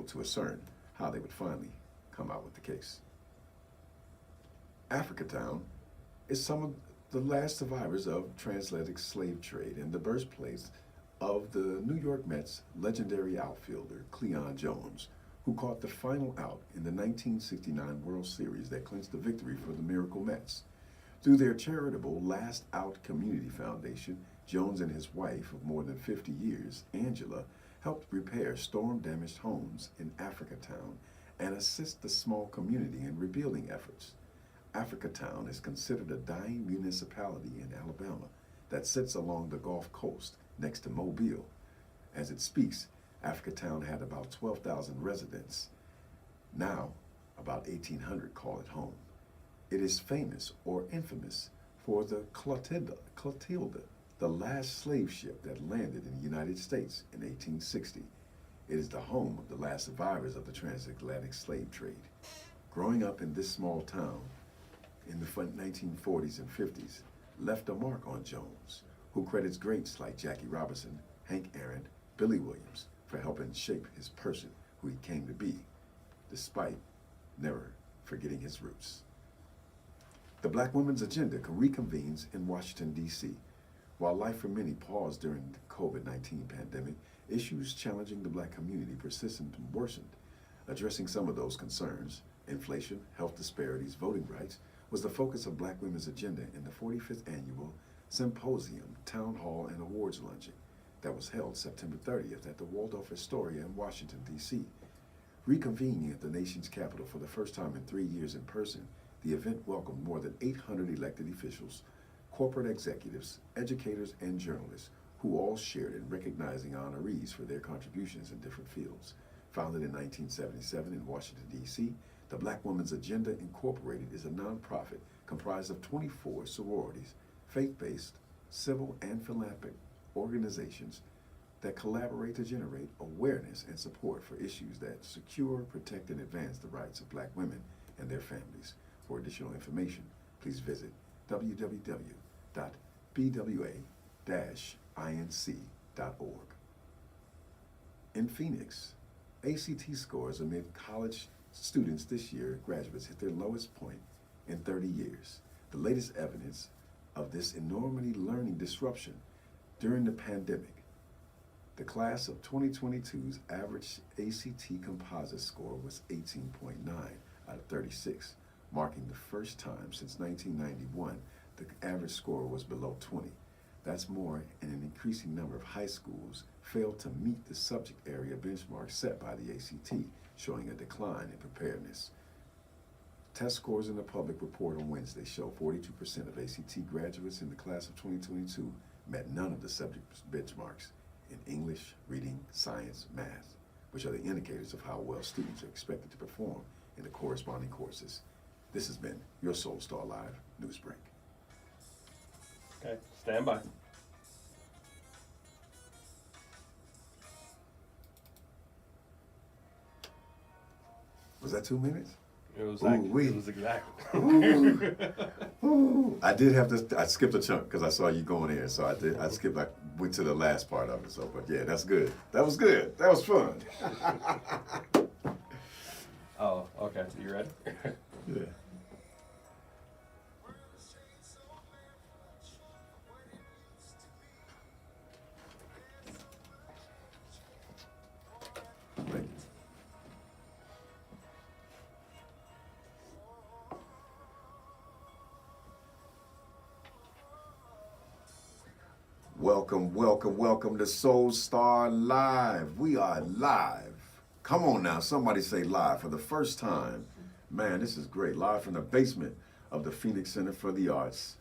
to ascertain how they would finally come out with the case. Africatown is some of the last survivors of transatlantic slave trade and the birthplace of the New York Mets legendary outfielder Cleon Jones, who caught the final out in the 1969 World Series that clinched the victory for the Miracle Mets. Through their charitable Last Out Community Foundation, Jones and his wife of more than 50 years, Angela, helped repair storm-damaged homes in Africatown and assist the small community in rebuilding efforts. Africatown is considered a dying municipality in Alabama that sits along the Gulf Coast next to Mobile. As it speaks, Africatown had about 12,000 residents. Now, about 1,800 call it home. It is famous or infamous for the Clotilda, the last slave ship that landed in the United States in 1860. It is the home of the last survivors of the transatlantic slave trade. Growing up in this small town in the 1940s and 50s left a mark on Jones, who credits greats like Jackie Robinson, Hank Aaron, Billy Williams for helping shape his person who he came to be, despite never forgetting his roots. The Black Women's Agenda reconvenes in Washington, D.C. While life for many paused during the COVID-19 pandemic, issues challenging the Black community persisted and worsened. Addressing some of those concerns, inflation, health disparities, voting rights, was the focus of Black Women's Agenda in the 45th Annual Symposium, Town Hall, and Awards Luncheon that was held September 30th at the Waldorf Astoria in Washington, D.C. Reconvening at the nation's capital for the first time in 3 years in person, the event welcomed more than 800 elected officials, corporate executives, educators, and journalists who all shared in recognizing honorees for their contributions in different fields. Founded in 1977 in Washington, D.C., the Black Women's Agenda Incorporated is a nonprofit comprised of 24 sororities, faith-based, civil, and philanthropic organizations that collaborate to generate awareness and support for issues that secure, protect, and advance the rights of Black women and their families. For additional information, please visit www.bwa-inc.org. In Phoenix, ACT scores amid college students this year, graduates, hit their lowest point in 30 years. The latest evidence of this enormity learning disruption during the pandemic. The class of 2022's average ACT composite score was 18.9 out of 36, marking the first time since 1991 the average score was below 20. That's more, and an increasing number of high schools failed to meet the subject area benchmark set by the ACT, showing a decline in preparedness. Test scores in the public report on Wednesday show 42% of ACT graduates in the class of 2022 met none of the subject benchmarks in English, reading, science, math, which are the indicators of how well students are expected to perform in the corresponding courses. This has been your Soul Star Live News Break. Okay, stand by. Was that 2 minutes? It was Ooh-wee. exactly. Ooh. Ooh. I did have to, I skipped a chunk because I saw you going here, so I skipped, I went to the last part of it, so, but yeah, that's good. That was good. That was fun. Oh, okay, you ready? Yeah. Thank you. Welcome, welcome, welcome to Soul Star Live. We are live. Come on now, somebody say live for the first time. Man, this is great. Live from the basement of the Phoenix Center for the Arts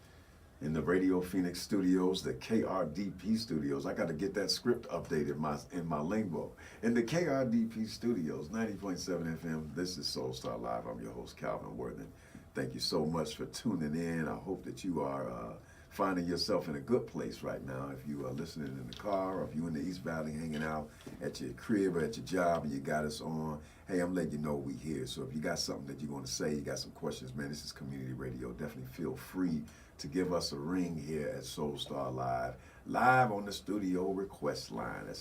in the Radio Phoenix studios, the KRDP studios. I got to get that script updated in my lingo. In the KRDP studios, 90.7 FM, this is Soul Star Live. I'm your host, Calvin Worthen. Thank you so much for tuning in. I hope that you are finding yourself in a good place right now. If you are listening in the car, or if you're in the East Valley hanging out at your crib or at your job and you got us on, hey, I'm letting you know we here. So if you got something that you want to say, you got some questions, man, this is community radio. Definitely feel free to give us a ring here at Soul Star Live. Live on the studio request line at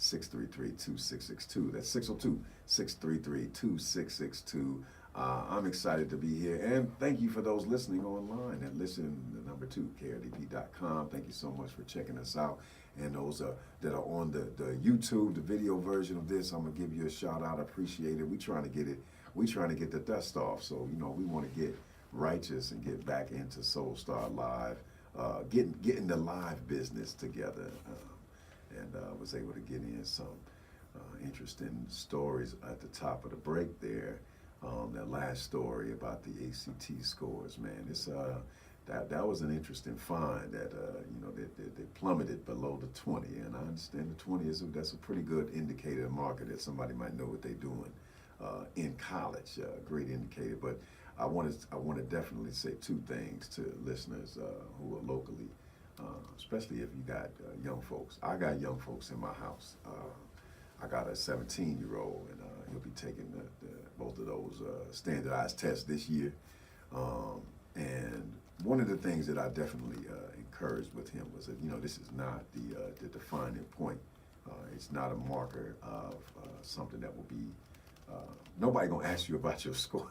633-2662. That's 602-633-2662. I'm excited to be here, and thank you for those listening online and listen the number 2 KRDP.com. Thank you so much for checking us out, and those that are on the YouTube, the video version of this, I'm gonna give you a shout out. I appreciate it. We trying to get the dust off. So we want to get righteous and get back into Soul Star Live, getting the live business together, and was able to get in some interesting stories at the top of the break there. That last story about the ACT scores, man, it's that was an interesting find that they plummeted below the 20, and I understand the 20 that's a pretty good indicator marker that somebody might know what they're doing in college. Great indicator, but I want to definitely say 2 things to listeners who are locally, especially if you got young folks. I got young folks in my house. I got a 17-year-old, and he'll be taking both of those standardized tests this year. And one of the things that I definitely encouraged with him was that this is not the defining point. It's not a marker of something that will be. Nobody gonna ask you about your score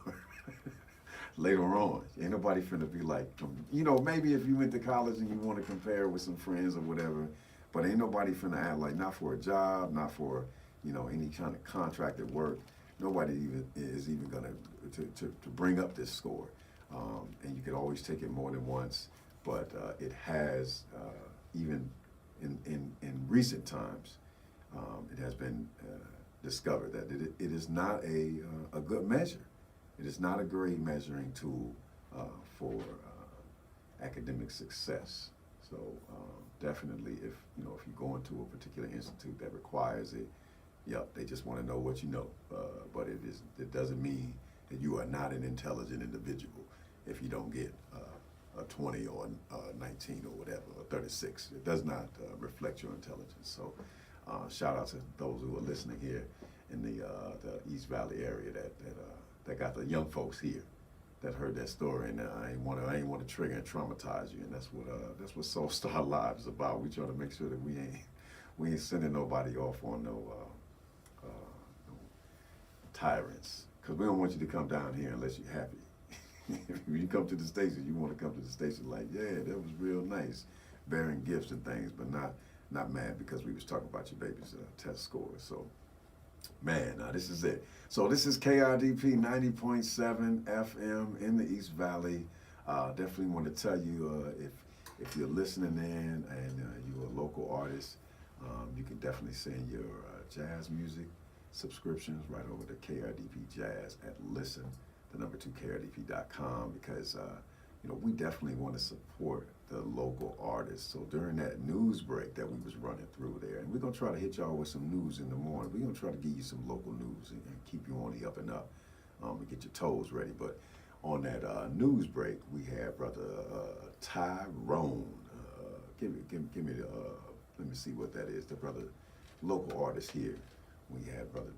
later on. Ain't nobody finna be like, maybe if you went to college and you want to compare with some friends or whatever, but ain't nobody finna act like, not for a job, not for any kind of contracted work. Nobody is even gonna to bring up this score, and you can always take it more than once. But it has even in recent times, it has been discovered that it is not a good measure. It is not a great measuring tool for academic success. So definitely, if you go into a particular institute that requires it, they just want to know what you know. But it doesn't mean that you are not an intelligent individual if you don't get a 20 or a 19 or whatever, or 36. It does not reflect your intelligence. So shout out to those who are listening here in the East Valley area that got the young folks here that heard that story, and I ain't want to trigger and traumatize you, and that's what Soul Star Live is about. We try to make sure that we ain't sending nobody off on no tyrants, because we don't want you to come down here unless you're happy. When you come to the station, you want to come to the station like, yeah, that was real nice, bearing gifts and things, but not mad because we was talking about your baby's test scores. So, man, this is it. So this is KRDP 90.7 FM in the East Valley. Definitely want to tell you if you're listening in and you're a local artist, you can definitely send your jazz music subscriptions right over to KRDP Jazz at listen, the number 2 KRDP.com, because we definitely want to support the local artists. So during that news break that we was running through there, and we're gonna try to hit y'all with some news in the morning. We're gonna try to give you some local news and keep you on the up and up, and get your toes ready. But on that news break, we had brother Tyrone. Give me the let me see what that is. The brother local artist here. We had brother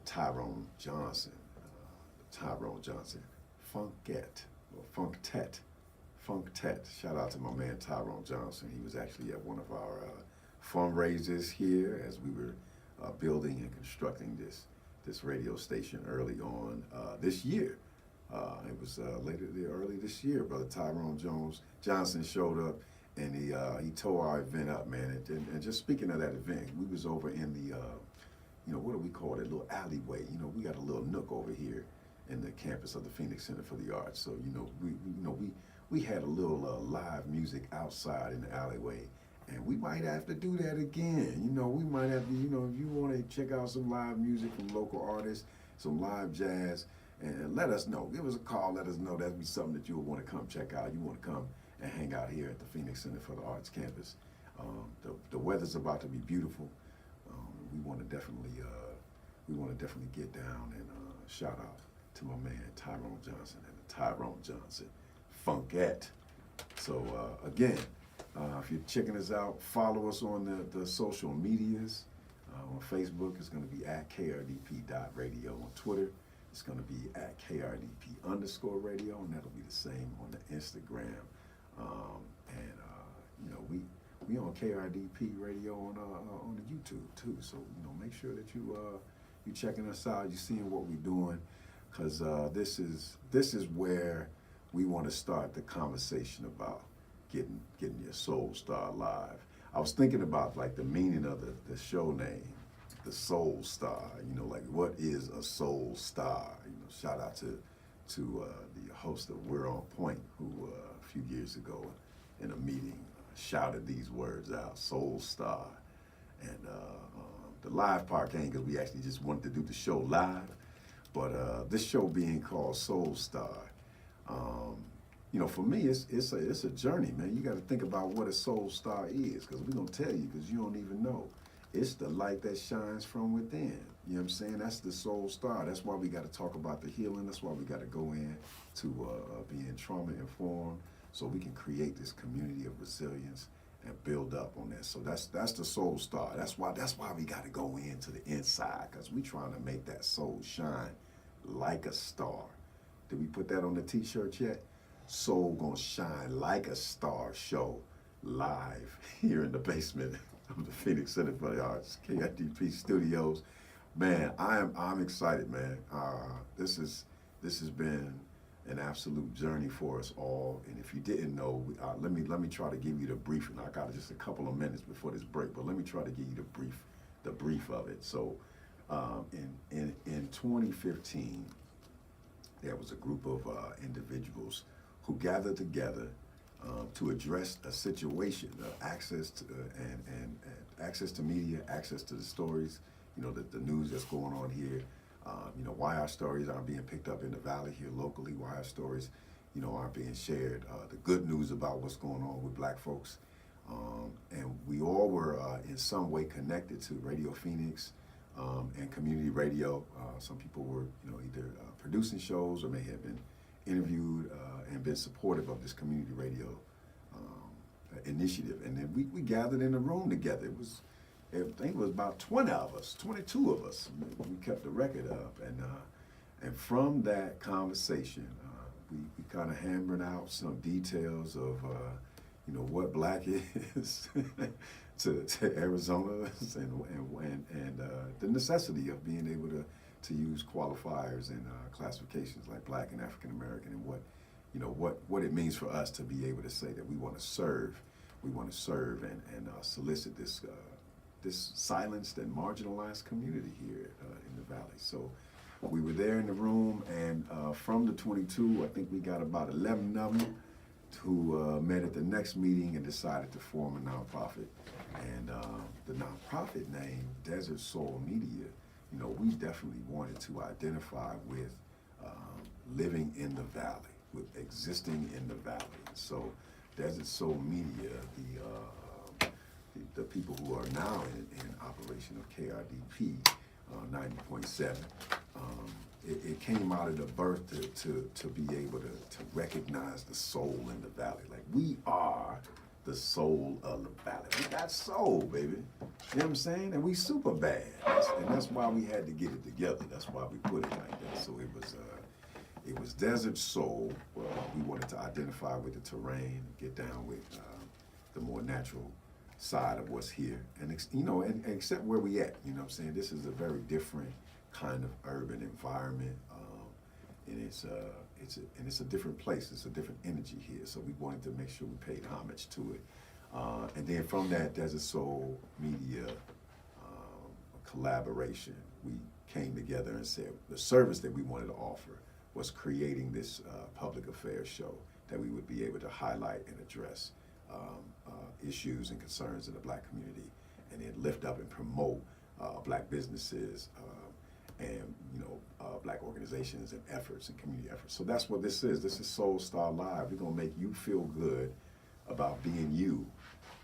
Tyrone Johnson. Tyrone Johnson, Funkette or Funktet. Shout out to my man Tyrone Johnson. He was actually at one of our fundraisers here as we were building and constructing this radio station early on this year. It was early this year. Brother Tyrone Johnson showed up, and he tore our event up, man. And just speaking of that event, we was over in the what do we call it? A little alleyway. We got a little nook over here in the campus of the Phoenix Center for the Arts. So we had a little live music outside in the alleyway, and we might have to do that again. We might have to, if you want to check out some live music from local artists, some live jazz, and let us know. Give us a call. Let us know that'd be something that you would want to come check out. You want to come and hang out here at the Phoenix Center for the Arts campus. The weather's about to be beautiful. We want to definitely get down and shout out to my man Tyrone Johnson and the Tyrone Johnson Funkette. So again, if you're checking us out, follow us on the social medias. On Facebook, it's going to be at KRDP.radio. On Twitter, it's going to be at KRDP_radio, and that'll be the same on the Instagram. We We on KRDP radio on the YouTube too. So make sure that you checking us out. You seeing what we're doing, because this is where we want to start the conversation about getting your Soul Star live. I was thinking about like the meaning of the show name, the Soul Star. Like what is a Soul Star? Shout out to the host of We're On Point, who a few years ago in a meeting shouted these words out, Soul Star. And the live part came because we actually just wanted to do the show live. But this show being called Soul Star, for me, it's a journey, man. You got to think about what a soul star is, because we're going to tell you, because you don't even know. It's the light that shines from within. You know what I'm saying? That's the soul star. That's why we got to talk about the healing. That's why we got to go in to being trauma informed, so we can create this community of resilience and build up on that. So that's the soul star. That's why we got to go into the inside, because we trying to make that soul shine like a star. Did we put that on the t-shirt yet? Soul gonna shine like a star show live here in the basement of the Phoenix Center for the Arts, KIDP Studios. Man, I'm excited, man. This has been an absolute journey for us all. And if you didn't know, let me try to give you the brief. And I got just a couple of minutes before this break, but let me try to give you the brief of it. So, in 2015, there was a group of individuals who gathered together to address a situation, access to and access to media, access to the stories, the news that's going on here. Why our stories aren't being picked up in the Valley here locally, why our stories, aren't being shared, the good news about what's going on with Black folks. And we all were in some way connected to Radio Phoenix and community radio. Some people were, either producing shows or may have been interviewed and been supportive of this community radio initiative. And then we gathered in a room together. I think it was about 20 of us, 22 of us. We kept the record up, and from that conversation, we kind of hammered out some details of what Black is to Arizonans, and the necessity of being able to use qualifiers and classifications like Black and African American, and what it means for us to be able to say that we want to serve and solicit this silenced and marginalized community here in the Valley. So we were there in the room, and from the 22, I think we got about 11 of them who met at the next meeting and decided to form a nonprofit. And the nonprofit name, Desert Soul Media, we definitely wanted to identify with living in the Valley, with existing in the Valley. So Desert Soul Media, the people who are now in operation of KRDP 90.7, it came out of the birth to be able to recognize the soul in the Valley. Like, we are the soul of the Valley. We got soul, baby. You know what I'm saying? And we super bad. And that's why we had to get it together. That's why we put it like that. So it was Desert Soul. We wanted to identify with the terrain, get down with the more natural side of what's here, and and accept where we at. You know what I'm saying? This is a very different kind of urban environment, and it's a different place. It's a different energy here. So we wanted to make sure we paid homage to it, and then from that Desert Soul Media collaboration, we came together and said the service that we wanted to offer was creating this public affairs show that we would be able to highlight and address issues and concerns in the Black community, and then lift up and promote Black businesses and Black organizations and efforts and community efforts. So that's what this is. This is Soul Star Live. We're gonna make you feel good about being you,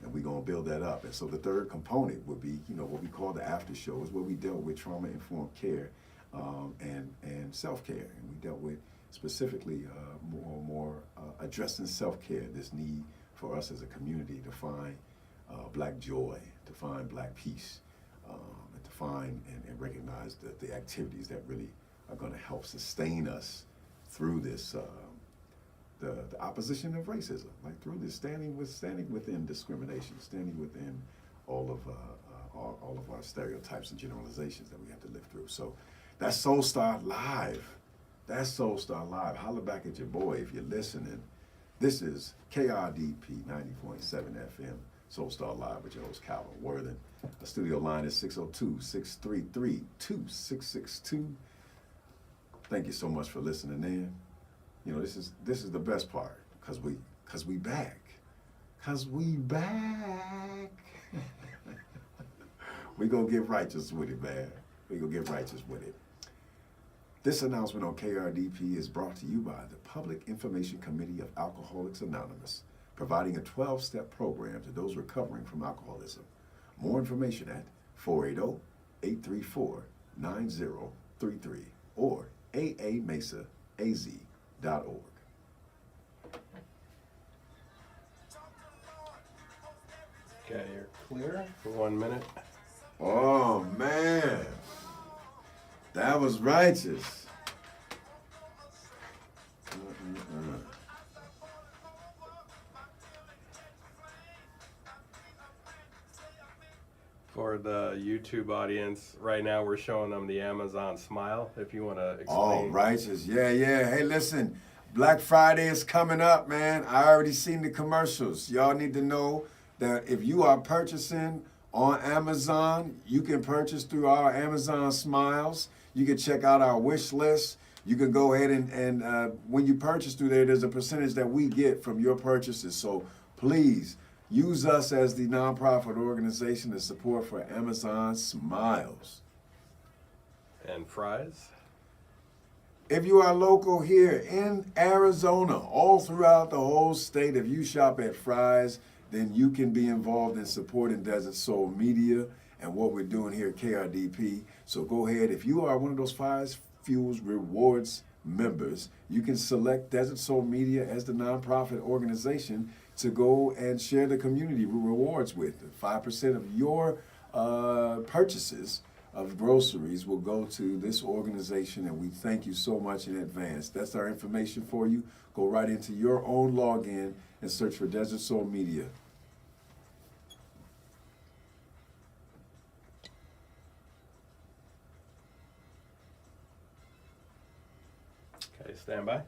and we're gonna build that up. And so the third component would be, what we call the after show, is where we dealt with trauma-informed care and self-care, and we dealt with specifically more addressing self-care, this need for us as a community to find Black joy, to find Black peace, and to find and recognize the activities that really are going to help sustain us through this the opposition of racism, like through this standing within discrimination, standing within all of our stereotypes and generalizations that we have to live through. So that's Soul Starr Live. That's Soul Starr Live. Holler back at your boy if you're listening. This is KRDP 90.7 FM, Soul Starr Live with your host Calvin Worthen. The studio line is 602-633-2662. Thank you so much for listening in. You know, this is the best part, cause we back. We gonna get righteous with it, man. We gonna get righteous with it. This announcement on KRDP is brought to you by the Public Information Committee of Alcoholics Anonymous, providing a 12-step program to those recovering from alcoholism. More information at 480-834-9033 or aamesaaz.org. Okay, you're clear for 1 minute. Oh man, that was righteous. For the YouTube audience, right now we're showing them the Amazon smile. If you want to explain. Oh, righteous. Yeah. Hey, listen, Black Friday is coming up, man. I already seen the commercials. Y'all need to know that if you are purchasing on Amazon, you can purchase through our Amazon Smiles. You can check out our wish list. You can go ahead and when you purchase through there, there's a percentage that we get from your purchases. So please use us as the nonprofit organization to support for Amazon Smiles. And fries? If you are local here in Arizona, all throughout the whole state, if you shop at Fry's, then you can be involved in supporting Desert Soul Media and what we're doing here at KRDP. So go ahead. If you are one of those Fry's Fuels Rewards members, you can select Desert Soul Media as the nonprofit organization to go and share the community rewards with. 5% of your purchases of groceries will go to this organization, and we thank you so much in advance. That's our information for you. Go right into your own login and search for Desert Soul Media. Okay, stand by.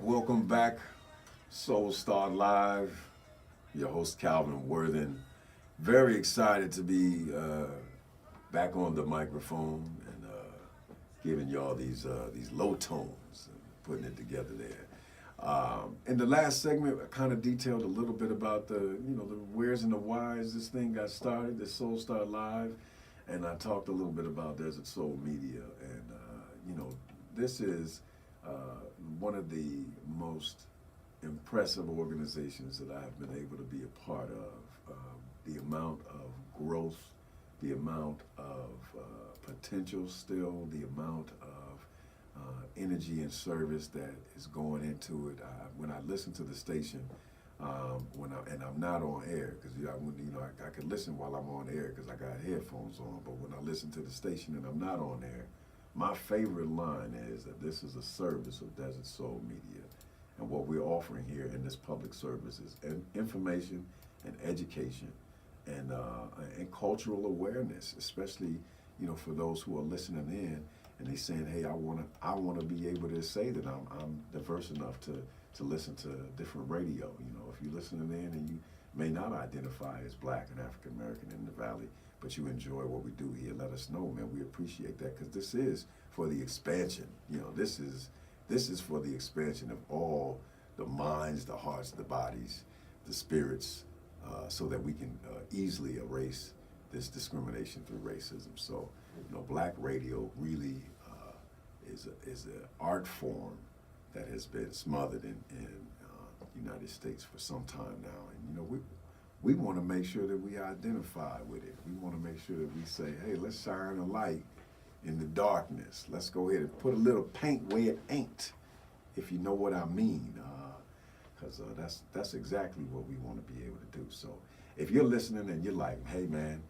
Welcome back. Soul Starr Live, your host Calvin Worthen. Very excited to be back on the microphone and giving y'all these low tones and putting it together there. In the last segment, I kind of detailed a little bit about the where's and the whys this thing got started, the Soul Starr Live, and I talked a little bit about Desert Soul Media, and this is one of the most impressive organizations that I have been able to be a part of. The amount of growth, the amount of potential still, the amount of energy and service that is going into it. When I listen to the station, and I'm not on air, because I can listen while I'm on air because I got headphones on, but when I listen to the station and I'm not on air, my favorite line is that this is a service of Desert Soul Media. And what we're offering here in this public service is information and education and cultural awareness, especially for those who are listening in and they saying, hey, I want to be able to say that I'm diverse enough to listen to different radio. If you're listening in and you may not identify as Black and African American in the Valley, but you enjoy what we do here, let us know, man. We appreciate that, because this is for the expansion. This is for the expansion of all the minds, the hearts, the bodies, the spirits, so that we can easily erase this discrimination through racism. So, Black radio really is an art form that has been smothered in the United States for some time now, and we want to make sure that we identify with it. We want to make sure that we say, hey, let's shine a light in the darkness. Let's go ahead and put a little paint where it ain't, if you know what I mean. Because that's exactly what we want to be able to do. So if you're listening and you're like, hey man,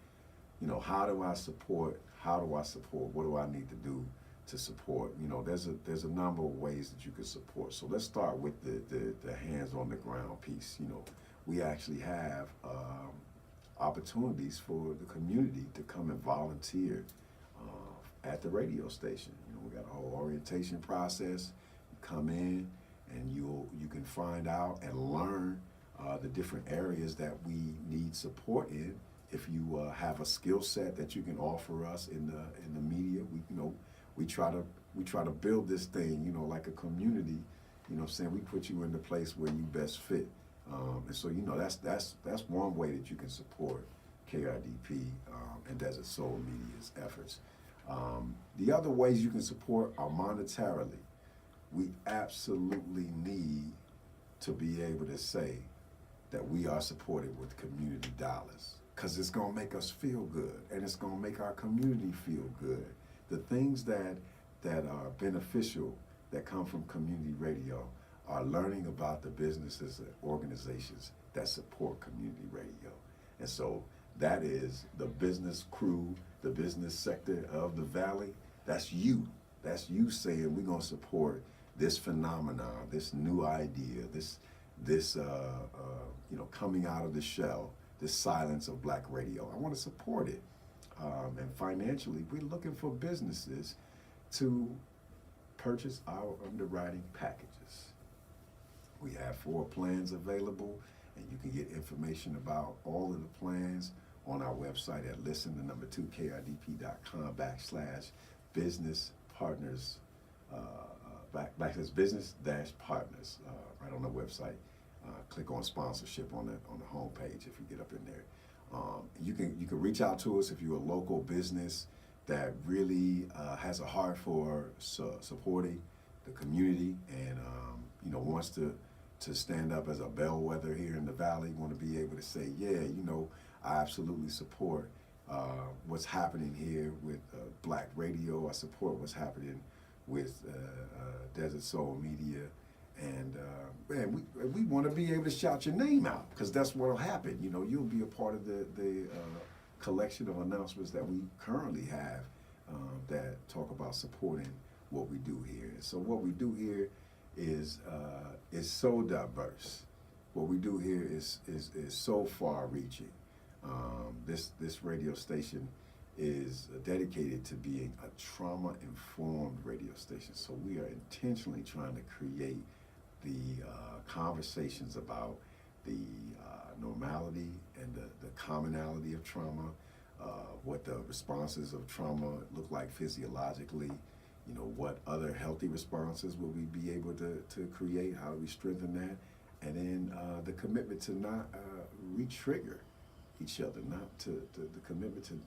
you know, how do I support? How do I support? What do I need to do to support? You know, there's a number of ways that you can support. So let's start with the hands on the ground piece. You know, we actually have opportunities for the community to come and volunteer at the radio station. You know, we got a whole orientation process. You come in and you can find out and learn the different areas that we need support in. If you have a skill set that you can offer us in the media, we try to build this thing, you know, like a community. You know what I'm saying? We put you in the place where you best fit. And so, you know, that's one way that you can support KRDP and Desert Soul Media's efforts. The other ways you can support are monetarily. We absolutely need to be able to say that we are supported with community dollars, because it's going to make us feel good and it's going to make our community feel good. The things that are beneficial that come from community radio are learning about the businesses and organizations that support community radio. And so that is the business crew, the business sector of the Valley. That's you. That's you saying we're going to support this phenomenon, this new idea, this coming out of the shell, this silence of black radio. I want to support it. And financially, we're looking for businesses to purchase our underwriting packages. We have 4 plans available, and you can get information about all of the plans on our website at listen2krdp.com/business partners, business-partners, right on the website. Click on sponsorship on the homepage if you get up in there. You can reach out to us if you're a local business that really has a heart for supporting the community and wants to stand up as a bellwether here in the Valley. Want to be able to say, yeah, I absolutely support what's happening here with Black radio. I support what's happening with Desert Soul Media. And man, we want to be able to shout your name out, because that's what'll happen. You'll be a part of the collection of announcements that we currently have that talk about supporting what we do here. So what we do here is so diverse. What we do here is so far-reaching. This radio station is dedicated to being a trauma-informed radio station. So we are intentionally trying to create the conversations about the normality and the commonality of trauma, what the responses of trauma look like physiologically, what other healthy responses will we be able to create, how do we strengthen that, and then the commitment to not re-trigger each other, the commitment to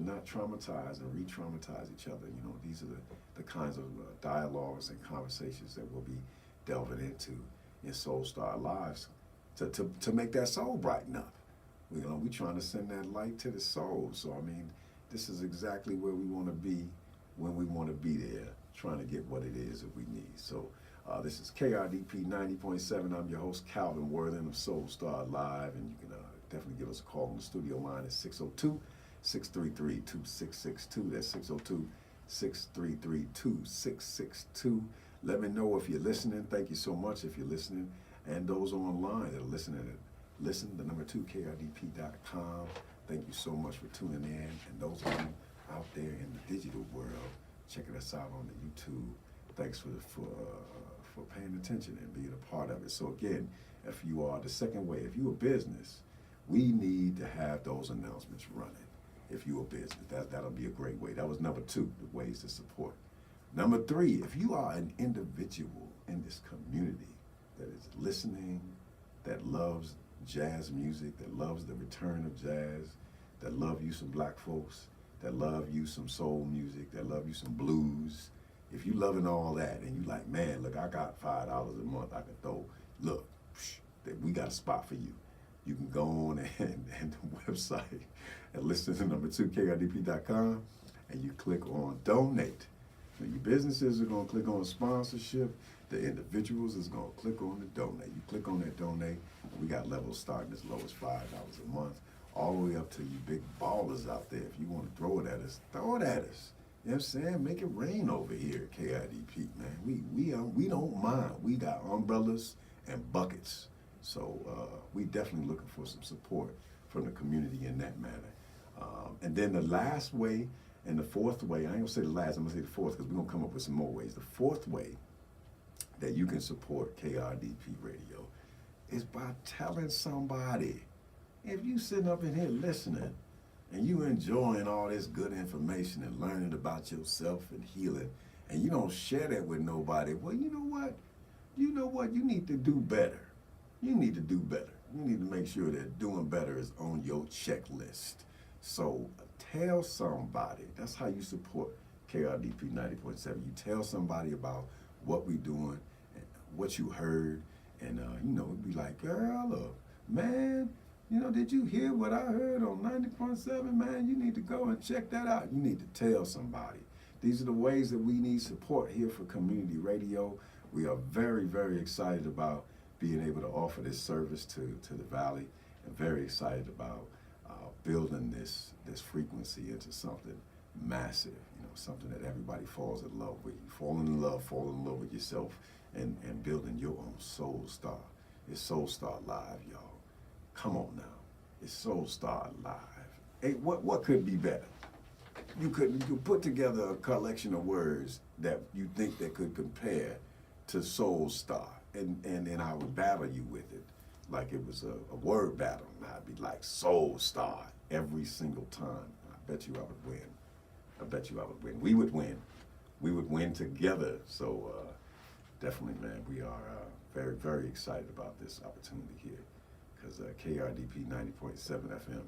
not traumatize and re-traumatize each other. These are the kinds of dialogues and conversations that we'll be delving into in Soul Starr Lives to make that soul brighten up. We're trying to send that light to the soul. So, this is exactly where we want to be when we want to be there, trying to get what it is that we need. So, this is KRDP 90.7. I'm your host, Calvin Worthen of Soul Starr Live, and you can definitely give us a call on the studio line at 602-633-2662. That's 602-633-2662. Let me know if you're listening. Thank you so much if you're listening. And those online that are listening, the number 2krdp.com. Thank you so much for tuning in. And those of you out there in the digital world, checking us out on the YouTube, thanks for paying attention and being a part of it. So again, if you are the second way, if you're a business, we need to have those announcements running. If you're a business, that'll be a great way. That was number 2, the ways to support. Number 3, if you are an individual in this community that is listening, that loves jazz music, that loves the return of jazz, that love you some black folks, that love you some soul music, that love you some blues, if you loving all that and you like, man, look, I got $5 a month I can throw, look, we got a spot for you. You can go on and the website and listen to number 2krdp.com and you click on donate. So your businesses are going to click on sponsorship. The individuals is going to click on the donate. You click on that donate, and we got levels starting as low as $5 a month, all the way up to you big ballers out there. If you want to throw it at us, throw it at us. You know what I'm saying? Make it rain over here at KIDP, man. We don't mind. We got umbrellas and buckets. So we definitely looking for some support from the community in that manner. And then the last way and the fourth way, I ain't gonna say the last, I'm gonna say the fourth because we're gonna come up with some more ways. The fourth way that you can support KRDP Radio is by telling somebody. If you sitting up in here listening and you enjoying all this good information and learning about yourself and healing, and you don't share that with nobody, well, you know what? You need to do better. You need to do better. You need to make sure that doing better is on your checklist. So tell somebody. That's how you support KRDP 90.7. You tell somebody about what we doing, and what you heard, and it'd be like, girl, or man, did you hear what I heard on 90.7? Man, you need to go and check that out. You need to tell somebody. These are the ways that we need support here for community radio. We are very, very excited about being able to offer this service to the Valley, and very excited about building this frequency into something massive, something that everybody falls in love with. You fall in love with yourself, and building your own Soul Starr. It's Soul Starr Live, y'all. Come on now. It's Soul Starr Live. Hey, what could be better? You could put together a collection of words that you think that could compare to Soul Starr, and then I would battle you with it like it was a word battle. And I'd be like Soul Starr every single time. I bet you I would win. We would win. We would win together. So definitely, man, we are very, very excited about this opportunity here, because KRDP 90.7 FM,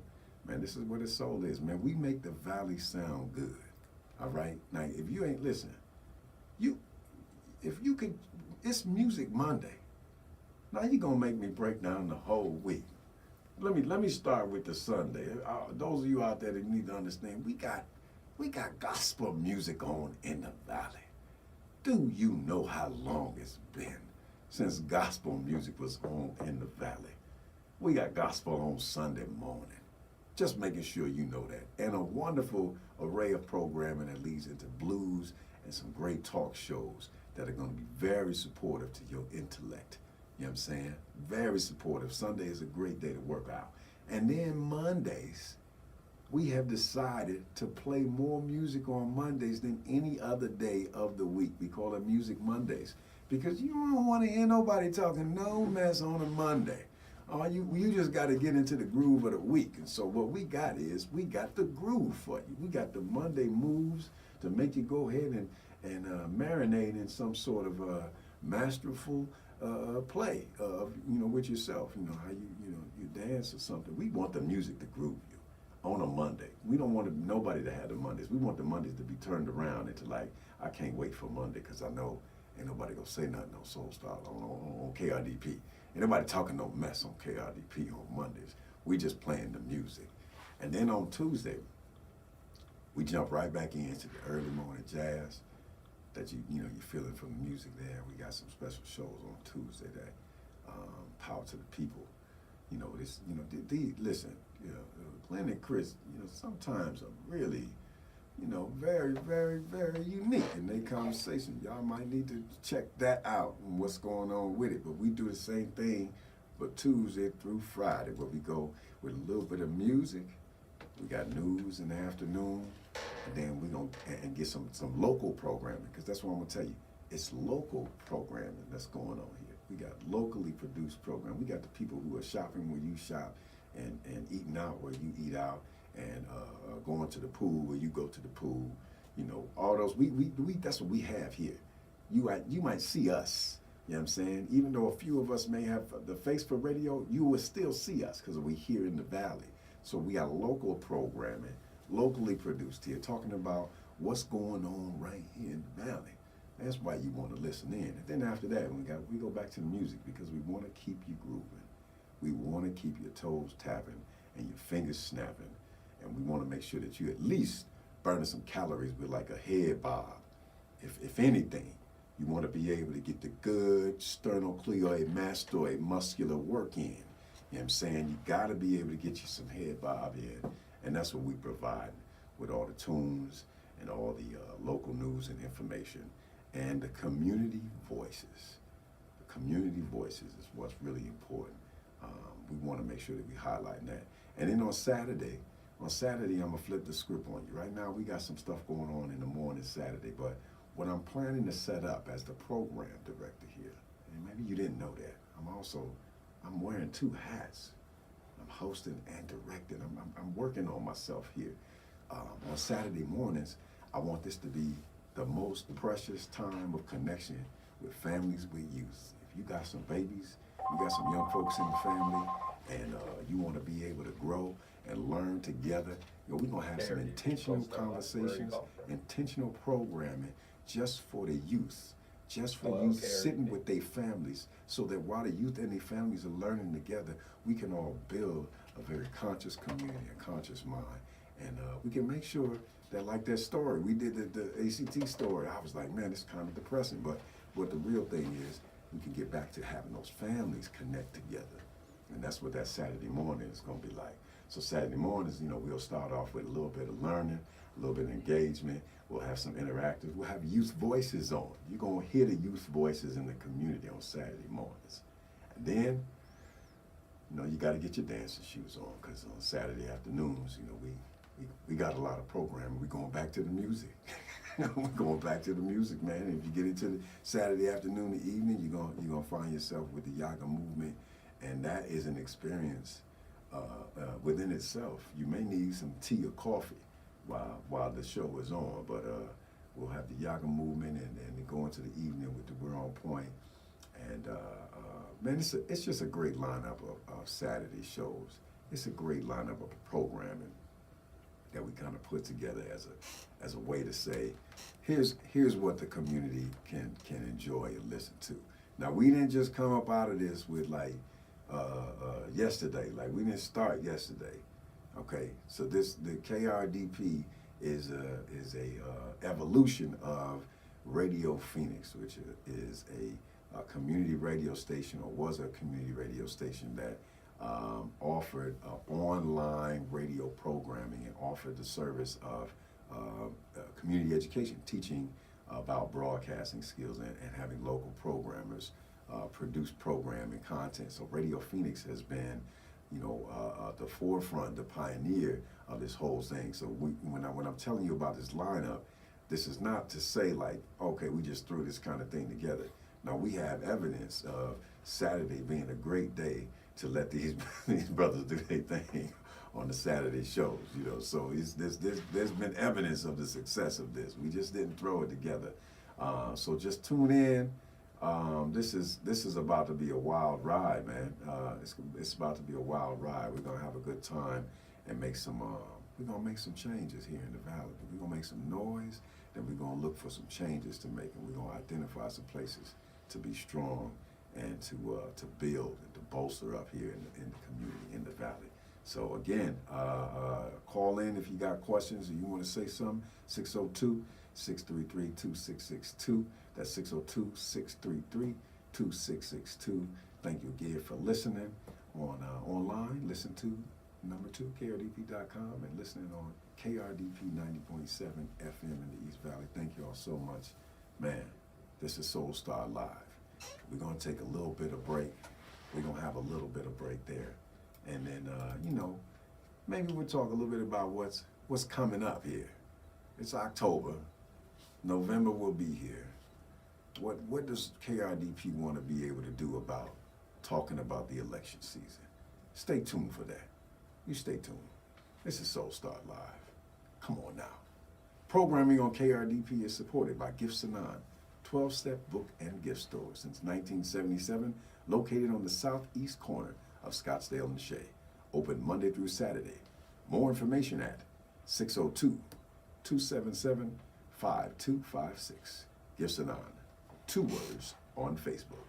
man, this is what its soul is, man. We make the Valley sound good. All right? Now, if you ain't listening, if you could, it's Music Monday. Now you're gonna make me break down the whole week. Let me start with the Sunday. Those of you out there that need to understand, we got gospel music on in the Valley. Do you know how long it's been since gospel music was on in the Valley? We got gospel on Sunday morning. Just making sure you know that. And a wonderful array of programming that leads into blues and some great talk shows that are going to be very supportive to your intellect. You know what I'm saying? Very supportive. Sunday is a great day to work out. And then Mondays, we have decided to play more music on Mondays than any other day of the week. We call it Music Mondays, because you don't want to hear nobody talking no mess on a Monday. You just got to get into the groove of the week. And so what we got is, we got the groove for you. We got the Monday moves to make you go ahead and marinate in some sort of masterful play with yourself. How you dance or something. We want the music to groove you on a Monday. We don't want nobody to have the Mondays. We want the Mondays to be turned around into like, I can't wait for Monday, because I know ain't nobody gonna say nothing on Soul Starr on KRDP. Ain't nobody talking no mess on KRDP on Mondays. We just playing the music. And then on Tuesday, we jump right back into the early morning jazz that you're feeling from the music there. We got some special shows on Tuesday that Power to the People. Listen, Glenn and Chris, sometimes are really, very, very, very unique in their conversation. Y'all might need to check that out and what's going on with it. But we do the same thing, but Tuesday through Friday, where we go with a little bit of music. We got news in the afternoon, and then we're going to get some local programming, because that's what I'm going to tell you. It's local programming that's going on here. We got locally produced programming. We got the people who are shopping where you shop, and eating out where you eat out, and going to the pool where you go to the pool. All those, we that's what we have here. You might see us, you know what I'm saying? Even though a few of us may have the face for radio, you will still see us because we're here in the Valley. So we got local programming, locally produced here, talking about what's going on right here in the Valley. That's why you want to listen in. And then after that, we go back to the music, because we want to keep you grooving. We want to keep your toes tapping and your fingers snapping. And we want to make sure that you at least burning some calories with like a head bob. If anything, you want to be able to get the good sternocleidoid mastoid muscular work in. You know what I'm saying? You got to be able to get you some head bob in. And that's what we provide with all the tunes and all the local news and information. And the community voices. The community voices is what's really important. We want to make sure that we highlight that. And then on Saturday, I'm going to flip the script on you. Right now, we got some stuff going on in the morning Saturday, but what I'm planning to set up as the program director here, and maybe you didn't know that, I'm wearing two hats. I'm hosting and directing. I'm working on myself here. On Saturday mornings, I want this to be the most precious time of connection with families with youth. If you got some babies, you got some young folks in the family, and you want to be able to grow and learn together, we're going to have some intentional conversations, intentional programming just for the youth, just for youth sitting with their families, so that while the youth and their families are learning together, we can all build a very conscious community, a conscious mind. And we can make sure that, like that story, we did the ACT story, I was like, man, it's kind of depressing, but what the real thing is, we can get back to having those families connect together. And that's what that Saturday morning is going to be like. So Saturday mornings, we'll start off with a little bit of learning, a little bit of engagement. We'll have some interactives. We'll have youth voices on. You're going to hear the youth voices in the community on Saturday mornings. And then, you got to get your dancing shoes on, because on Saturday afternoons, we got a lot of programming. We're going back to the music. We're going back to the music, man. If you get into the Saturday afternoon, the evening, you're gonna find yourself with the Yaga movement, and that is an experience within itself. You may need some tea or coffee while the show is on, but we'll have the Yaga movement and go into the evening with the We're On Point. And man, it's just a great lineup of Saturday shows. It's a great lineup of programming that we kind of put together as a way to say, here's what the community can enjoy and listen to. Now, we didn't just come up out of this with like yesterday. Like, we didn't start yesterday. Okay, so the KRDP is a evolution of Radio Phoenix, which is a community radio station, or was a community radio station that offered online radio programming and offered the service of community education, teaching about broadcasting skills and having local programmers produce programming content. So Radio Phoenix has been, the forefront, the pioneer of this whole thing. So when I'm telling you about this lineup, this is not to say like, okay, we just threw this kind of thing together. Now, we have evidence of Saturday being a great day to let these brothers do their thing on the Saturday shows, So there's been evidence of the success of this. We just didn't throw it together. So just tune in. This is about to be a wild ride, man. It's about to be a wild ride. We're gonna have a good time and make some. We're gonna make some changes here in the valley. We're gonna make some noise. Then we're gonna look for some changes to make, and we're gonna identify some places to be strong and to build and to bolster up here in the community, in the valley. So again, call in if you got questions or you want to say something. 602-633-2662. That's 602-633-2662. Thank you again for listening online. Listen to number 2, KRDP.com, and listening on KRDP 90.7 FM in the East Valley. Thank you all so much. Man, this is Soul Starr Live. We're going to take a little bit of break. We're going to have a little bit of break there. And then, maybe we'll talk a little bit about what's coming up here. It's October. November will be here. What does KRDP want to be able to do about talking about the election season? Stay tuned for that. You stay tuned. This is Soul Starr Live. Come on now. Programming on KRDP is supported by Gift Sanan, 12-step book and gift store since 1977, located on the southeast corner of Scottsdale and Shea. Open Monday through Saturday. More information at 602-277-5256. Gift Sanan. 2 words on Facebook.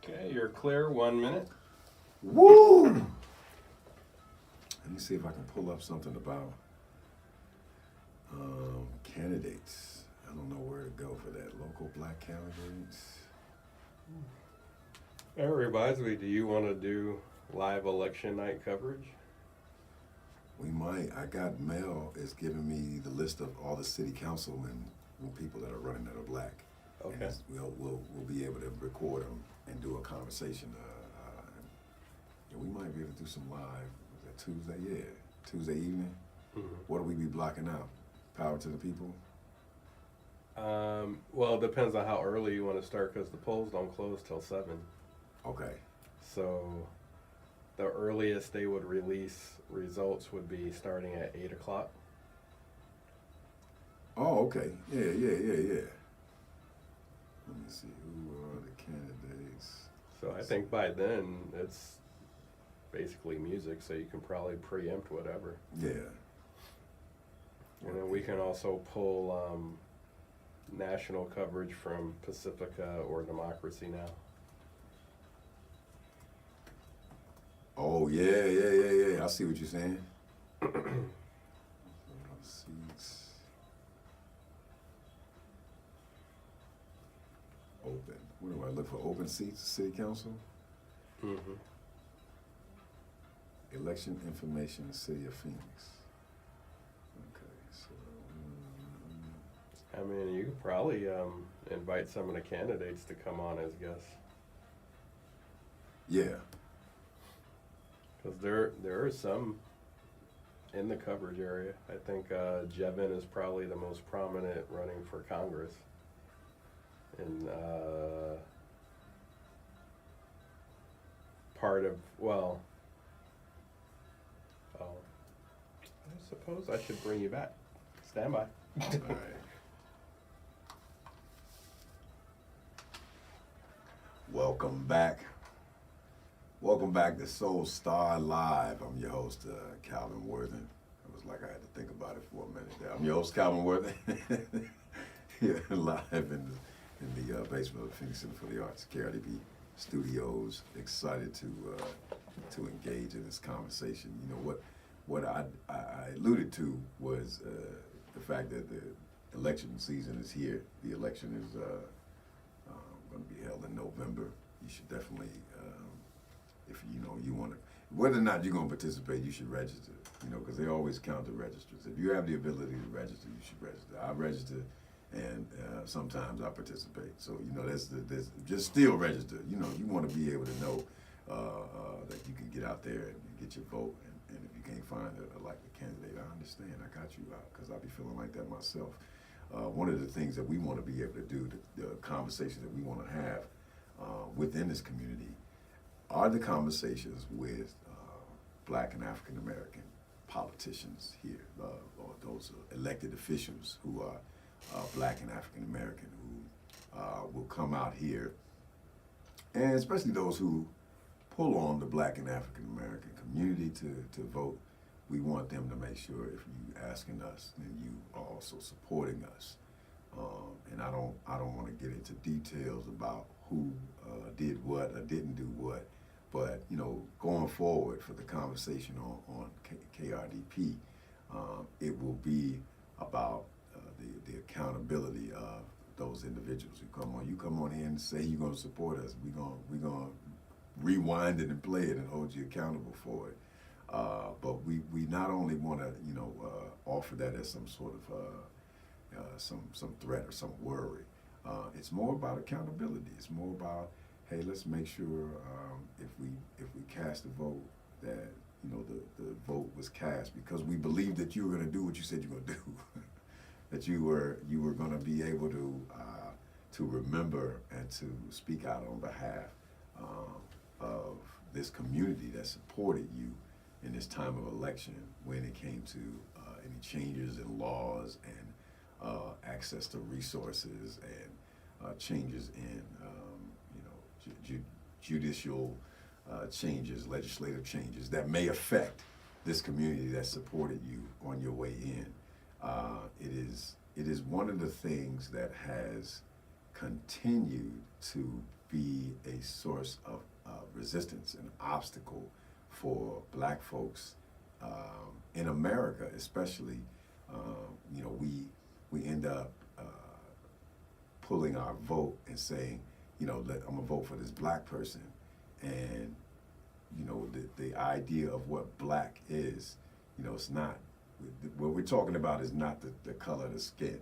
Okay, you're clear. 1 minute. Woo! see if I can pull up something about candidates. I don't know where to go for that. Local black candidates. That reminds me, do you want to do live election night coverage? We might. I got Mel is giving me the list of all the city councilmen and people that are running that are black. And Okay. we'll be able to record them and do a conversation. Yeah, we might be able to do some live. Was that Tuesday? Yeah, Tuesday evening. Mhm. What do we be blocking out? Power to the people. Well, it depends on how early you want to start because the polls don't close till 7. Okay. So the earliest they would release results would be starting at 8 o'clock. Oh, okay. Yeah. Let me see. Who are the candidates? So I think by then it's basically music, so you can probably preempt whatever. Yeah. And then we can also pull national coverage from Pacifica or Democracy Now! Oh, yeah. I see what you're saying. Seats. Open. What do I look for? Open seats, city council? Mm-hmm. Election information, city of Phoenix. Okay, so. I mean, you could probably invite some of the candidates to come on as guests. Yeah. Because there are some in the coverage area. I think Jevin is probably the most prominent running for Congress. And part of, well, I suppose I should bring you back. Stand by. All right. Welcome back. Welcome back to Soul Starr Live. I'm your host, Calvin Worthen. It was like I had to think about it for a minute there. I'm your host, Calvin Worthen. Here live in the basement of the Phoenix Center for the Arts, KRDB Studios. Excited to engage in this conversation. You know what I alluded to was the fact that the election season is here. The election is going to be held in November. You should definitely, if you want to, whether or not you're going to participate, you should register. Because they always count the registers. If you have the ability to register, you should register. I register, and sometimes I participate. So that's just still register. You want to be able to know that you can get out there and get your vote. And if you can't find a likely candidate, I understand. I got you out because I be feeling like that myself. One of the things that we want to be able to do, the conversations that we want to have within this community, are the conversations with Black and African American politicians here, or those elected officials who are Black and African American, who will come out here, and especially those who pull on the Black and African American community to vote. We want them to make sure if you asking us, then you are also supporting us. And I don't want to get into details about who did what or didn't do what, but going forward for the conversation on KRDP, it will be about the accountability of those individuals who come on. You come on in and say you're going to support us. We're going to rewind it and play it and hold you accountable for it. But we not only want to offer that as some sort of some threat or some worry. It's more about accountability. It's more about, hey, let's make sure if we cast a vote that the vote was cast because we believe that you were going to do what you said you were going to do. That you were going to be able to remember and to speak out on behalf of this community that supported you in this time of election when it came to any changes in laws and access to resources and changes in judicial changes, legislative changes that may affect this community that supported you on your way in. It is one of the things that has continued to be a source of resistance, an obstacle for Black folks in America, especially, you know, we end up pulling our vote and saying, you know, I'm gonna vote for this black person, and you know, the idea of what black is, you know, it's not, what we're talking about is not the color of the skin.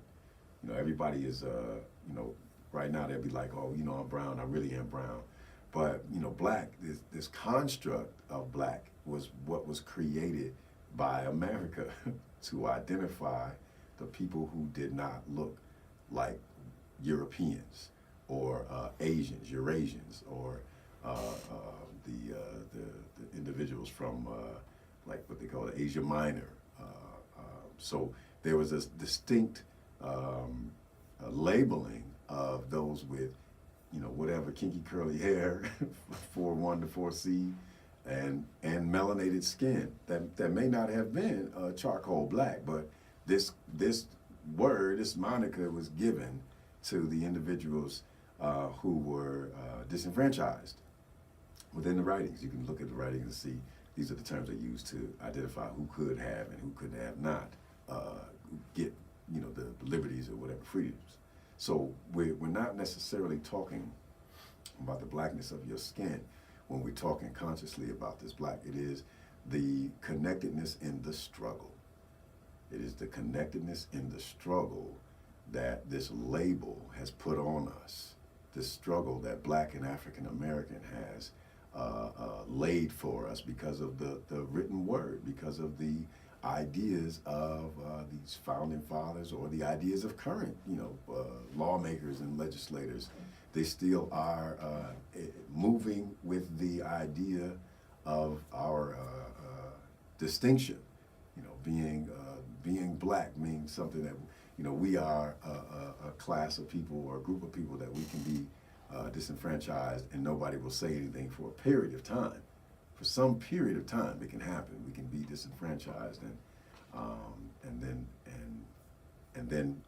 You know, everybody is, you know, right now they'll be like, oh, you know, I'm brown, I really am brown. But, you know, black, this construct of black was what was created by America to identify the people who did not look like Europeans or Asians, Eurasians, or the individuals from like what they call the Asia Minor. So there was this distinct labeling of those with, you know, whatever kinky curly hair, 4-1 to 4C, and melanated skin that may not have been charcoal black, but this word, this moniker was given to the individuals who were disenfranchised. Within the writings, you can look at the writings and see these are the terms they used to identify who could have and who could have not get, you know, the liberties or whatever freedoms. So we're not necessarily talking about the blackness of your skin when we're talking consciously about this black. It is the connectedness in the struggle. It is the connectedness in the struggle that this label has put on us, this struggle that black and African American has laid for us because of the written word, because of the ideas of these founding fathers, or the ideas of current, you know, lawmakers and legislators. They still are moving with the idea of our distinction, you know, being black means something that, you know, we are a class of people or a group of people that we can be disenfranchised and nobody will say anything for a period of time. For some period of time, it can happen. We can be disenfranchised, and then,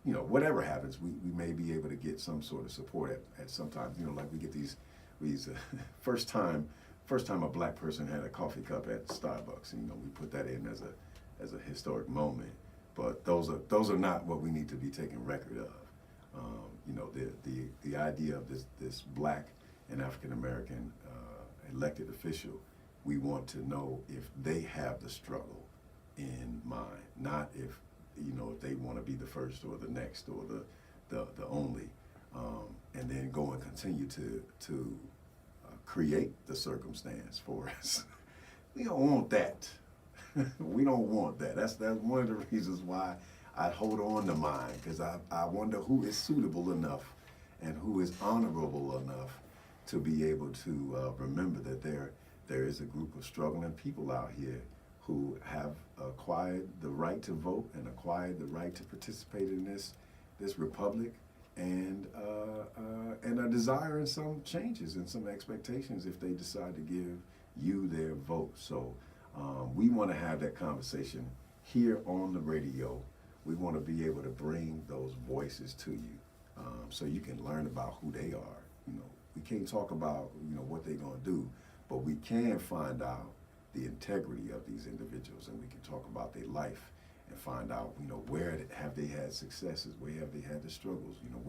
you know, whatever happens, we may be able to get some sort of support at sometimes. You know, like we get these first time a black person had a coffee cup at Starbucks. You know, we put that in as a historic moment. But those are not what we need to be taking record of. You know, the idea of this black and African American elected official, we want to know if they have the struggle in mind, not if, you know, if they want to be the first or the next or the only, and then go and continue to create the circumstance for us. We don't want that. We don't want that. That's one of the reasons why I hold on to mine, because I wonder who is suitable enough and who is honorable enough to be able to remember that there is a group of struggling people out here who have acquired the right to vote and acquired the right to participate in this republic, and are desiring some changes and some expectations if they decide to give you their vote. So we want to have that conversation here on the radio. We want to be able to bring those voices to you, so you can learn about who they are. You know, we can't talk about, you know, what they're going to do, but we can find out the integrity of these individuals, and we can talk about their life and find out, you know, where have they had successes, where have they had the struggles, you know,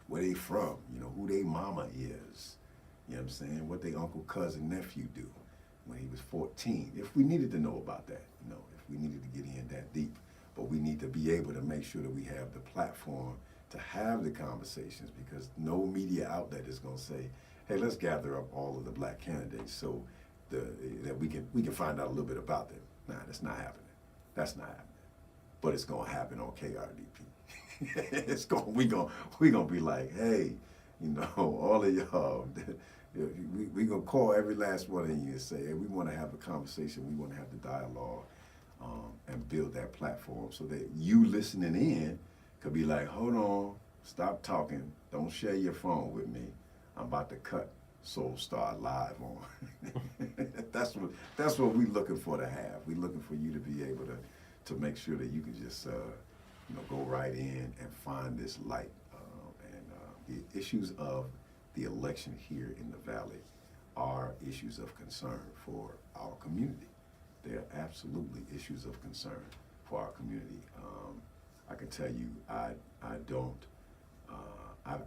where they from, you know, who their mama is, you know what I'm saying, what their uncle, cousin, nephew do when he was 14. If we needed to know about that, you know, if we needed to get in that deep, but we need to be able to make sure that we have the platform to have the conversations, because no media outlet is going to say, hey, let's gather up all of the black candidates so that we can find out a little bit about them. Nah, that's not happening. That's not happening. But it's going to happen on KRDP. we gonna be like, hey, you know, all of y'all, we gonna call every last one of you and say, hey, we want to have a conversation. We want to have the dialogue, and build that platform so that you listening in could be like, hold on, stop talking, don't share your phone with me. I'm about to cut Soul Starr live on. That's what we're looking for to have. We're looking for you to be able to make sure that you can just you know, go right in and find this light. And the issues of the election here in the Valley are issues of concern for our community. They are absolutely issues of concern for our community. I can tell you, I don't.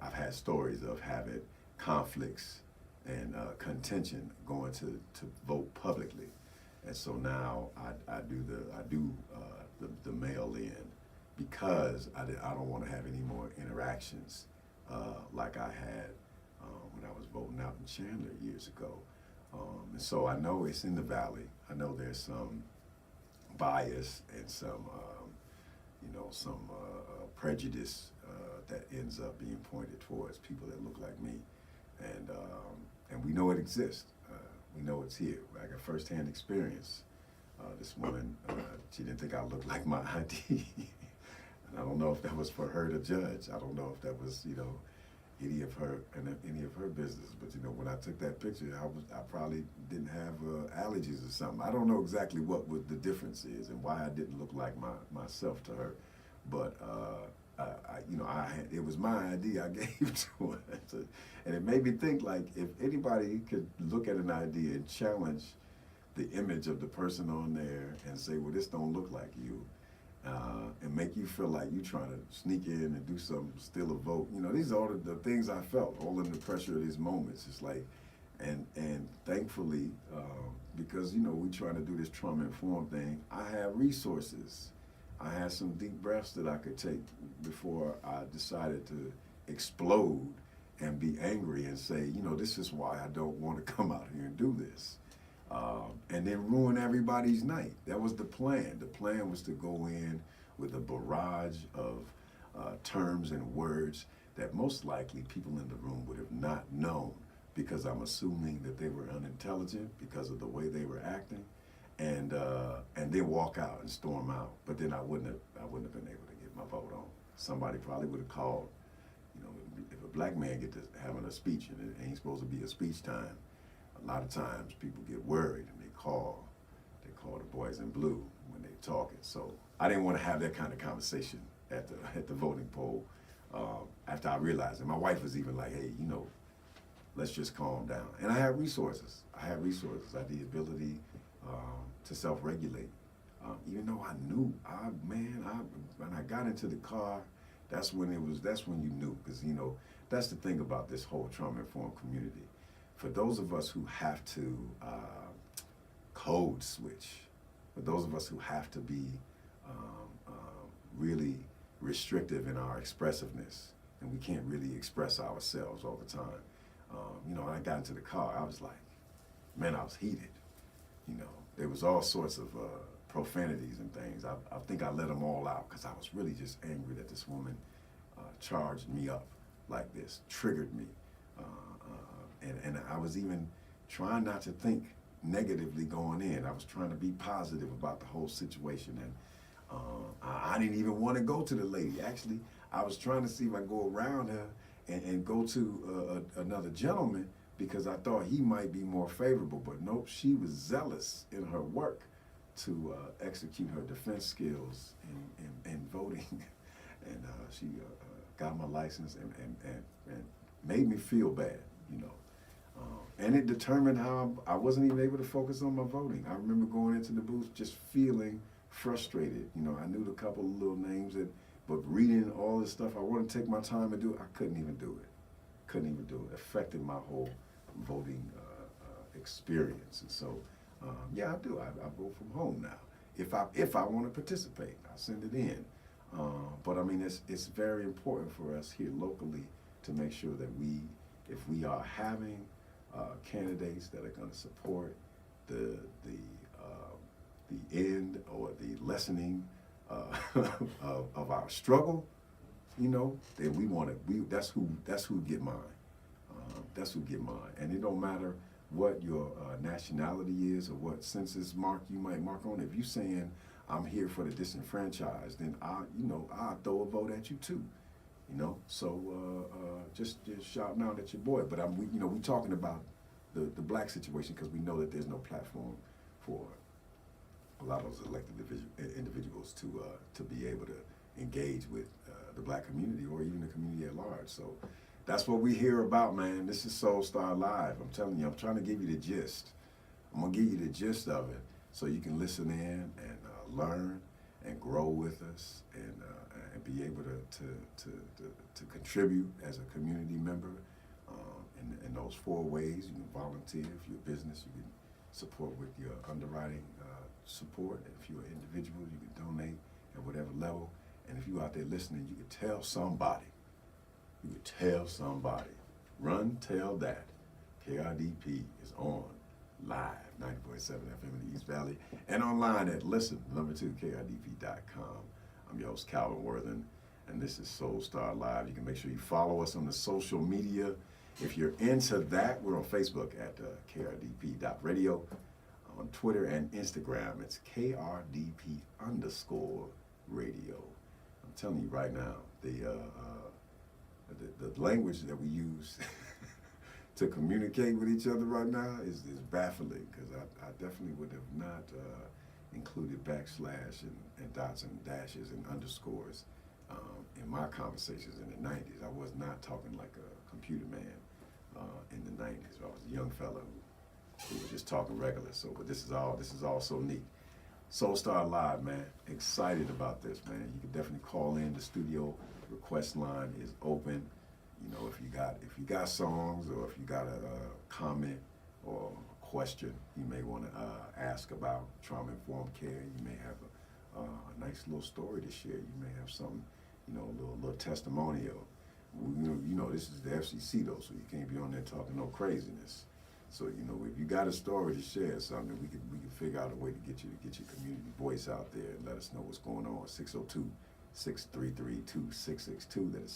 I've had stories of having conflicts and contention going to vote publicly, and so now I do the mail in because I don't want to have any more interactions like I had when I was voting out in Chandler years ago. And so I know it's in the valley. I know there's some bias and some some prejudice that ends up being pointed towards people that look like me, and we know it exists. We know it's here. I got firsthand experience. This woman, she didn't think I looked like my ID, and I don't know if that was for her to judge. I don't know if that was any of her business. But when I took that picture, I probably didn't have allergies or something. I don't know exactly what the difference is and why I didn't look like myself to her. But it was my ID I gave to her, and it made me think, like, if anybody could look at an ID and challenge the image of the person on there and say, well, this don't look like you, and make you feel like you trying to sneak in and do something, steal a vote. These are all the things I felt, all in the pressure of these moments. It's like, and thankfully, because we trying to do this trauma-informed thing, I have resources. I had some deep breaths that I could take before I decided to explode and be angry and say, this is why I don't want to come out here and do this. And then ruin everybody's night. That was the plan. The plan was to go in with a barrage of terms and words that most likely people in the room would have not known, because I'm assuming that they were unintelligent because of the way they were acting, and then walk out and storm out. But then I wouldn't have been able to get my vote on. Somebody probably would have called. If a black man get to having a speech and it ain't supposed to be a speech time, a lot of times people get worried and they call the boys in blue when they talking. So I didn't want to have that kind of conversation at the voting poll. After I realized it, my wife was even like, hey, let's just calm down. And I had resources. I had the ability to self-regulate. Even though I knew, when I got into the car, that's when you knew, because that's the thing about this whole trauma-informed community. For those of us who have to code switch, for those of us who have to be really restrictive in our expressiveness, and we can't really express ourselves all the time. When I got into the car, I was like, man, I was heated. There was all sorts of profanities and things. I think I let them all out because I was really just angry that this woman charged me up like this, triggered me. And I was even trying not to think negatively going in. I was trying to be positive about the whole situation. And I didn't even want to go to the lady. Actually, I was trying to see if I go around her and go to another gentleman, because I thought he might be more favorable. But nope, she was zealous in her work to execute her defense skills in voting. And she got my license and made me feel bad, and it determined how I wasn't even able to focus on my voting. I remember going into the booth just feeling frustrated. I knew a couple of little names, but reading all this stuff, I wanted to take my time and do it. I couldn't even do it. It affected my whole voting experience. And so, yeah, I do. I vote from home now. If I want to participate, I send it in. But I mean, it's very important for us here locally to make sure that if we are having candidates that are going to support the end or the lessening of our struggle, then that's who get mine. That's who get mine. And it don't matter what your nationality is or what census mark you might mark on. If you're saying I'm here for the disenfranchised, then I'll throw a vote at you too. So just shouting out at your boy. But we talking about the black situation because we know that there's no platform for a lot of those elected individuals to be able to engage with the black community or even the community at large. So that's what we hear about, man. This is Starr Live. I'm telling you, I'm trying to give you the gist. I'm gonna give you the gist of it. so you can listen in and learn and grow with us and be able to contribute as a community member in those 4 ways. You can volunteer if you're a business. You can support with your underwriting support. If you're an individual, you can donate at whatever level. And if you're out there listening, you can tell somebody. You can tell somebody. Run, tell that. KRDP is on live, 90.7 FM in the East Valley, and online at listen2krdp.com. I'm your host, Calvin Worthen, and this is Soul Starr Live. You can make sure you follow us on the social media. If you're into that, we're on Facebook at krdp.radio. On Twitter and Instagram, it's KRDP_radio. I'm telling you right now, the language that we use to communicate with each other right now is baffling, because I definitely would have not included backslash and dots and dashes and underscores in my conversations in the 90s. I was not talking like a computer man in the 90s. I was a young fella who was just talking regular. So, but this is all so neat. Soul Starr Live, man. Excited about this, man. You can definitely call in. The studio request line is open. You know, if you got songs, or if you got a comment or a question you may want to ask about trauma-informed care, you may have a nice little story to share. You may have something, you know, a little testimonial. You know, this is the FCC though, so you can't be on there talking no craziness. So, you know, if you got a story to share, something, we can figure out a way to get your community voice out there and let us know what's going on. 602-633-2662. That is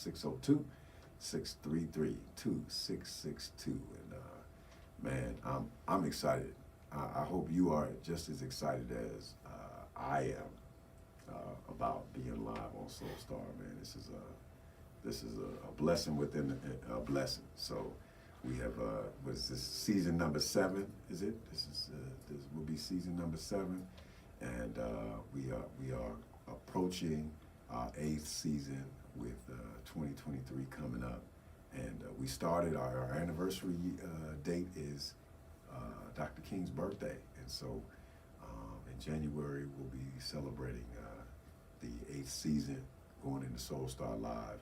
602-633-2662. And man, I'm excited. I hope you are just as excited as I am about being live on Soul Starr, man. This is a blessing within a blessing. So. We have, was this season number 7? Is it? This will be season number 7, and we are approaching our 8th season with 2023 coming up, and we started our anniversary date is Dr. King's birthday, and so in January we'll be celebrating the 8th season, going into Soul Starr Live,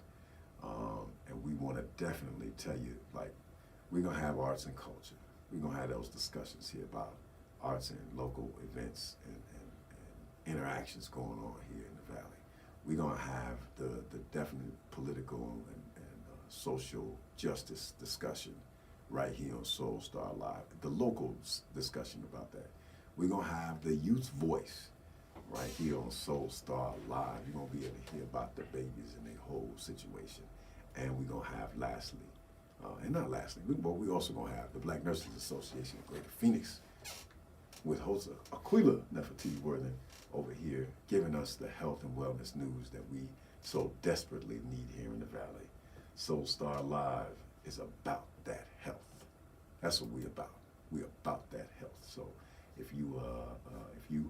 and we want to definitely tell you, like, we're going to have arts and culture. We're going to have those discussions here about arts and local events and interactions going on here in the Valley. We're going to have the definite political and social justice discussion right here on Soul Starr Live, the local discussion about that. We're going to have the youth's voice right here on Soul Starr Live. You're going to be able to hear about the babies and their whole situation. And we're going to have lastly, we also going to have the Black Nurses Association of Greater Phoenix with host Aquila Nefertiti Worthen over here giving us the health and wellness news that we so desperately need here in the Valley. Soul Starr Live is about that health. That's what we're about. We're about that health. So if you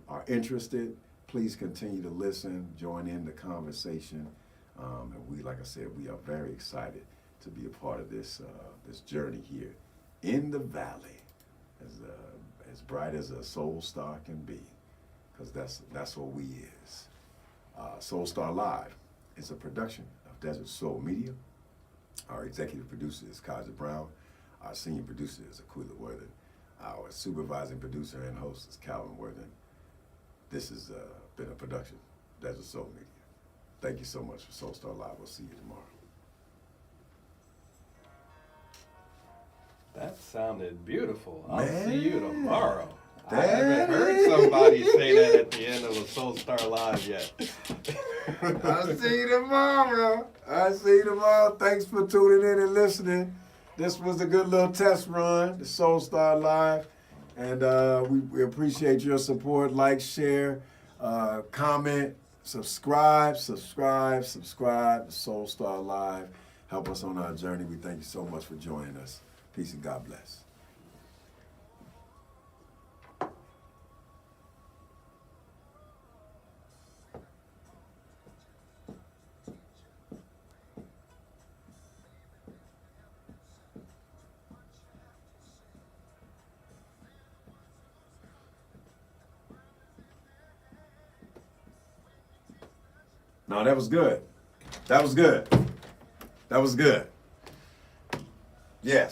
are interested, please continue to listen, join in the conversation. And we, like I said, we are very excited to be a part of this journey here in the Valley, as bright as a Soul Starr can be, because that's what we is. Soul Starr Live is a production of Desert Soul Media. Our executive producer is Kaja Brown. Our senior producer is Aquila Worthen. Our supervising producer and host is Calvin Worthen. This has been a production of Desert Soul Media. Thank you so much for Soul Starr Live. We'll see you tomorrow. That sounded beautiful. I'll Man. see you tomorrow. I haven't heard somebody say that at the end of a Soul Starr Live yet. I'll see you tomorrow. Thanks for tuning in and listening. This was a good little test run, the Soul Starr Live. And we appreciate your support. Like, share, comment, subscribe to Soul Starr Live. Help us on our journey. We thank you so much for joining us. Peace and God bless. No, that was good. That was good. That was good. Yes.